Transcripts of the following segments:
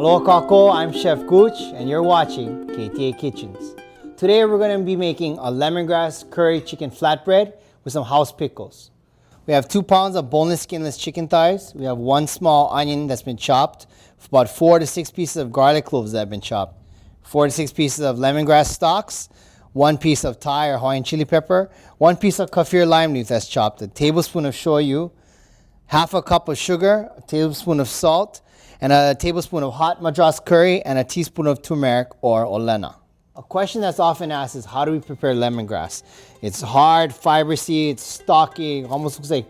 Hello Kako, I'm Chef Guch and you're watching KTA Kitchens. Today we're going to be making a lemongrass curry chicken flatbread with some house pickles. We have 2 pounds of boneless, skinless chicken thighs. We have 1 small onion that's been chopped, about 4 to 6 pieces of garlic cloves that have been chopped, 4 to 6 pieces of lemongrass stalks, 1 piece of Thai or Hawaiian chili pepper, 1 piece of kaffir lime leaf that's chopped, a tablespoon of shoyu, half a cup of sugar, a tablespoon of salt, and a tablespoon of hot madras curry, and a teaspoon of turmeric or olena. A question that's often asked is, how do we prepare lemongrass? It's hard, fibrous-y, it's stocky, almost looks like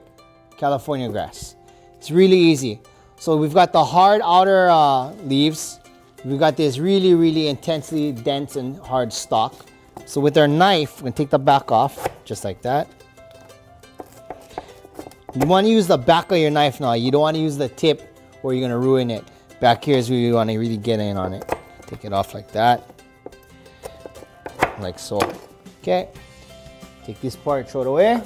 California grass. It's really easy. So we've got the hard outer leaves. We've got this really, really intensely dense and hard stalk. So with our knife, we're gonna take the back off, just like that. You wanna use the back of your knife now. You don't wanna use the tip or you're gonna ruin it. Back here is where you wanna really get in on it. Take it off like that. Like so. Okay. Take this part, throw it away.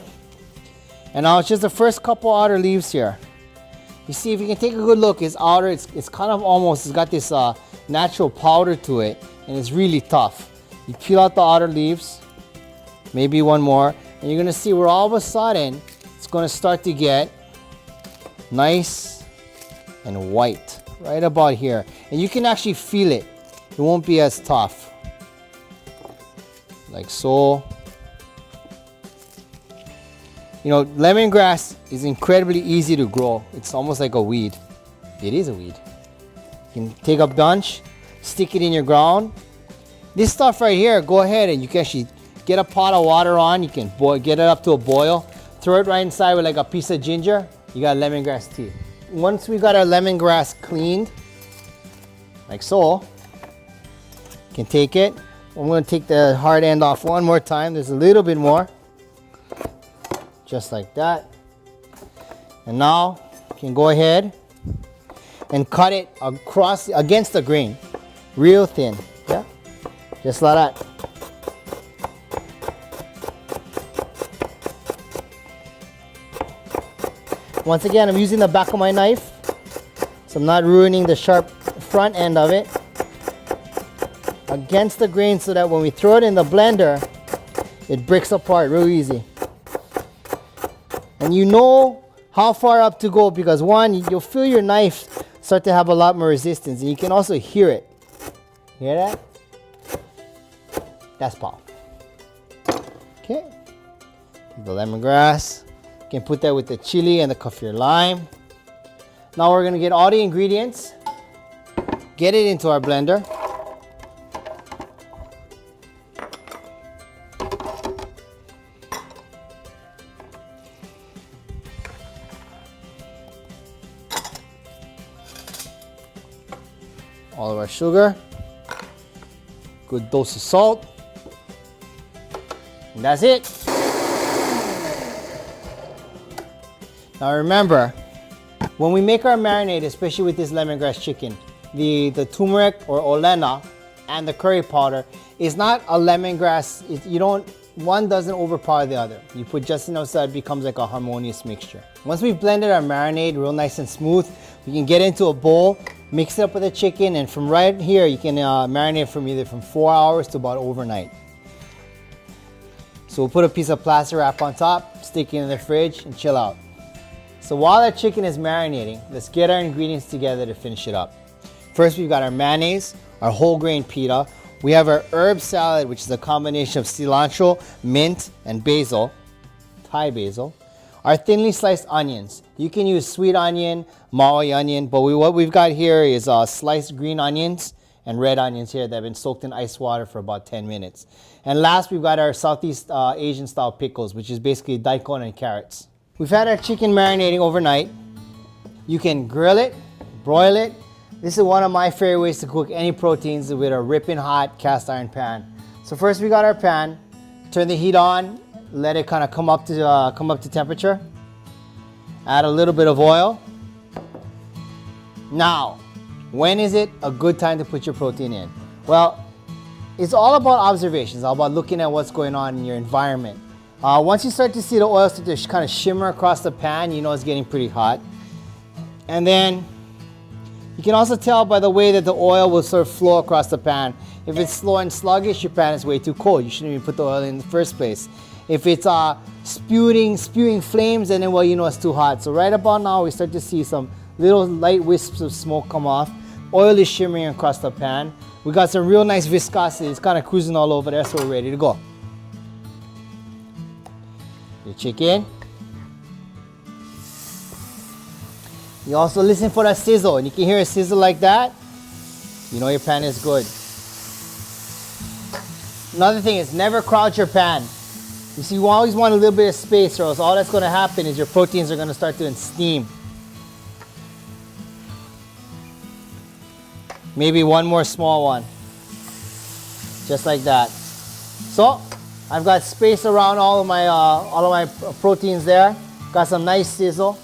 And now it's just the first couple outer leaves here. You see, if you can take a good look, it's outer, it's kind of almost, it's got this natural powder to it, and it's really tough. You peel out the outer leaves, maybe one more, and you're gonna see where all of a sudden, it's gonna start to get nice and white, right about here. And you can actually feel it. It won't be as tough. Like so. You know, lemongrass is incredibly easy to grow. It's almost like a weed. It is a weed. You can take a bunch, stick it in your ground. This stuff right here, go ahead and you can actually get a pot of water on. You can get it up to a boil. Throw it right inside with like a piece of ginger. You got lemongrass tea. Once we got our lemongrass cleaned, like so, you can take it. I'm going to take the hard end off one more time. There's a little bit more. Just like that. And now you can go ahead and cut it across against the grain. Real thin. Yeah? Just like that. Once again, I'm using the back of my knife, so I'm not ruining the sharp front end of it. Against the grain so that when we throw it in the blender, it breaks apart real easy. And you know how far up to go because one, you'll feel your knife start to have a lot more resistance, and you can also hear it. Hear that? That's pop. Okay. The lemongrass. You can put that with the chili and the kaffir lime. Now we're gonna get all the ingredients, get it into our blender. All of our sugar, good dose of salt, and that's it. Now remember, when we make our marinade, especially with this lemongrass chicken, the turmeric or olena and the curry powder is not a lemongrass. One doesn't overpower the other. You put just enough so that it becomes like a harmonious mixture. Once we've blended our marinade real nice and smooth, we can get into a bowl, mix it up with the chicken, and from right here, you can marinate from either from 4 hours to about overnight. So we'll put a piece of plastic wrap on top, stick it in the fridge, and chill out. So while our chicken is marinating, let's get our ingredients together to finish it up. First, we've got our mayonnaise, our whole grain pita. We have our herb salad, which is a combination of cilantro, mint, and basil, Thai basil. Our thinly sliced onions. You can use sweet onion, Maui onion, but what we've got here is sliced green onions and red onions here that have been soaked in ice water for about 10 minutes. And last, we've got our Southeast Asian style pickles, which is basically daikon and carrots. We've had our chicken marinating overnight. You can grill it, broil it. This is one of my favorite ways to cook any proteins with a ripping hot cast iron pan. So first we got our pan, turn the heat on, let it kind of come up to temperature. Add a little bit of oil. Now, when is it a good time to put your protein in? Well, it's all about observations, all about looking at what's going on in your environment. Once you start to see the oil start to kind of shimmer across the pan, you know it's getting pretty hot. And then You can also tell by the way that the oil will sort of flow across the pan. If it's slow and sluggish, your pan is way too cold. You shouldn't even put the oil in the first place. If it's spewing flames, then well, you know it's too hot. So right about now, we start to see some little light wisps of smoke come off. Oil is shimmering across the pan. We got some real nice viscosity. It's kind of cruising all over there, so we're ready to go. Your chicken. You also listen for that sizzle, and you can hear a sizzle like that. You know your pan is good. Another thing is never crowd your pan. You see, you always want a little bit of space, or else all that's going to happen is your proteins are going to start to steam. Maybe one more small one. Just like that. So, I've got space around all of my proteins there. Got some nice sizzle.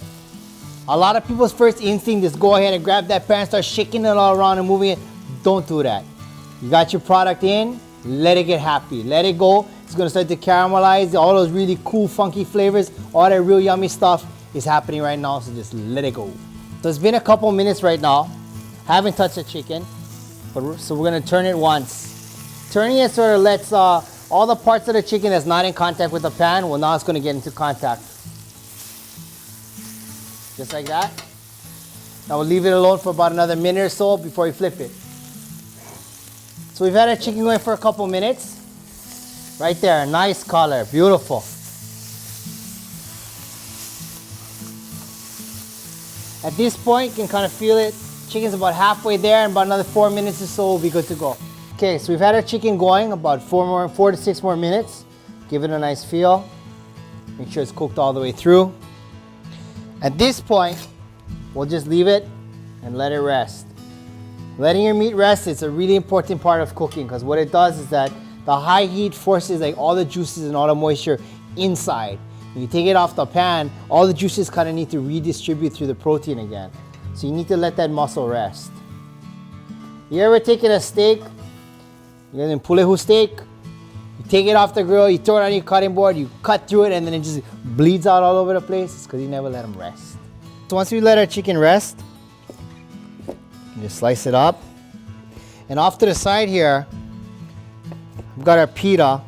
A lot of people's first instinct is go ahead and grab that pan, start shaking it all around and moving it. Don't do that. You got your product in, let it get happy. Let it go. It's going to start to caramelize. All those really cool, funky flavors, all that real yummy stuff is happening right now, so just let it go. So it's been a couple minutes right now. Haven't touched the chicken, so we're going to turn it once. Turning it sort of lets all the parts of the chicken that's not in contact with the pan, well, now it's going to get into contact. Just like that. Now we'll leave it alone for about another minute or so before we flip it. So we've had our chicken going for a couple minutes. Right there, nice color, beautiful. At this point, you can kind of feel it. Chicken's about halfway there, and about another 4 minutes or so will be good to go. Okay, so we've had our chicken going about 4 to 6 more minutes. Give it a nice feel. Make sure it's cooked all the way through. At this point, we'll just leave it and let it rest. Letting your meat rest is a really important part of cooking, because what it does is that the high heat forces like all the juices and all the moisture inside. When you take it off the pan, all the juices kind of need to redistribute through the protein again. So you need to let that muscle rest. You ever taken a steak, you're in pulehu steak, you take it off the grill, you throw it on your cutting board, you cut through it, and then it just bleeds out all over the place? It's because you never let them rest. So once we let our chicken rest, you just slice it up. And off to the side here, we've got our pita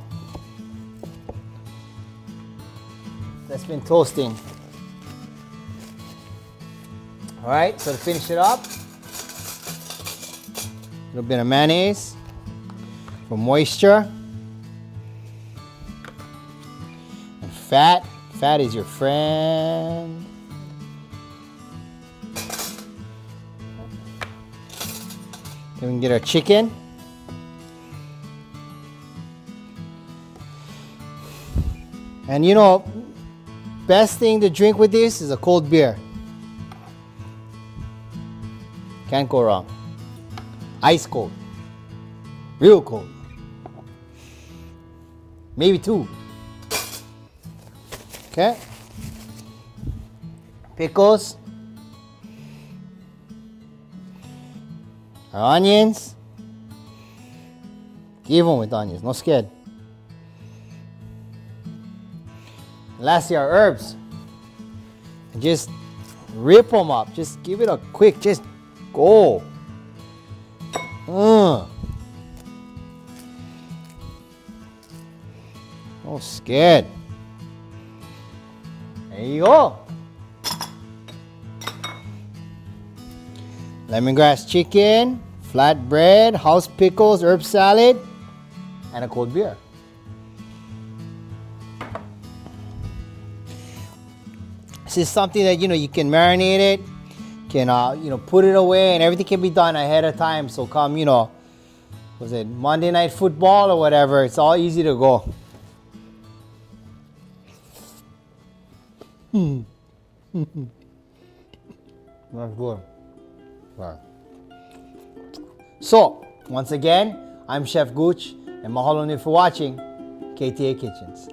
that's been toasting. All right, so to finish it up, a little bit of mayonnaise for moisture. And fat. Fat is your friend. Then we can get our chicken. And you know, best thing to drink with this is a cold beer. Can't go wrong. Ice cold. Real cold. Maybe 2. Okay. Pickles. Our onions. Give them with onions, no scared. Lastly, our herbs. And just rip them up. Just give it a quick, just go. No scared. There you go. Lemongrass chicken, flatbread, house pickles, herb salad, and a cold beer. This is something that, you know, you can marinate it, can, you know, put it away, and everything can be done ahead of time. So come, you know, was it Monday Night Football or whatever, it's all easy to go. That's good. Right. So, once again, I'm Chef Guch, and mahalo nui for watching KTA Kitchens.